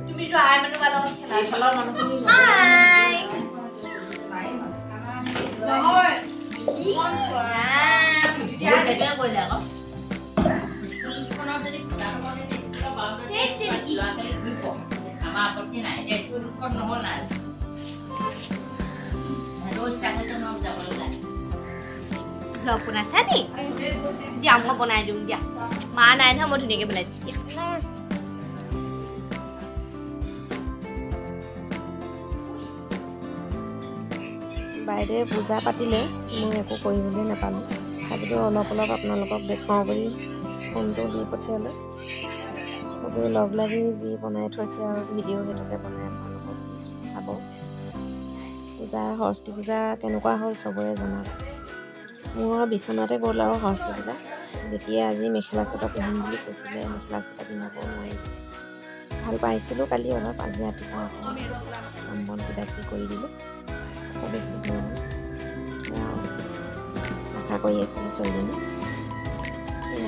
তুমি যোৱা আই মানুহ লগত খেলা এইফালৰ মানুহখিনি নহয় সেইটোৱে কৰিলে আকৌ স্কুলখনত যদি আমাৰ আপত্তি নাই স্কুলখন নহ'ল নাই vlog বনাইছা নি দিয়া মই বনাই দিওঁ দিয়া মা নাই নহয় মই ধুনীয়াকৈ বনাই দিছোঁ দিয়া বাইদেৱে পূজা পাতিলে মই একো কৰিবলৈ নাপালোঁ তথাপিতো অলপ আপোনালোকক দেখুৱাওঁ বুলি ফোনটো দি পঠিয়ালোঁ চবেই লগ লাগি যি বনাই থৈছে আৰু ভিডিঅ' সেইটোকে বনাই আপোনালোকক চাব পূজা সৰস্বতী পূজা কেনেকুৱা হ'ল চবৰে জনাব মোৰ বিচনাতে গ'ল আৰু সৰস্বতী পূজা যেতিয়া আজি মেখেলা চাদৰ পিন্ধিম বুলি কৈছিলে মেখেলা চাদৰ পিন্ধাব নোৱাৰিলোঁ ভাল পাইছিলোঁ কালি অলপ আজি ৰাতিপুৱা কাম বন কিবা কিবি কৰি দিলোঁ বেছি আশা কৰি আছিলোঁ ছোৱালীজনী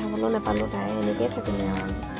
হ'বলৈ নাপালোঁ তাই এনেকৈয়ে থাকিলে আৰু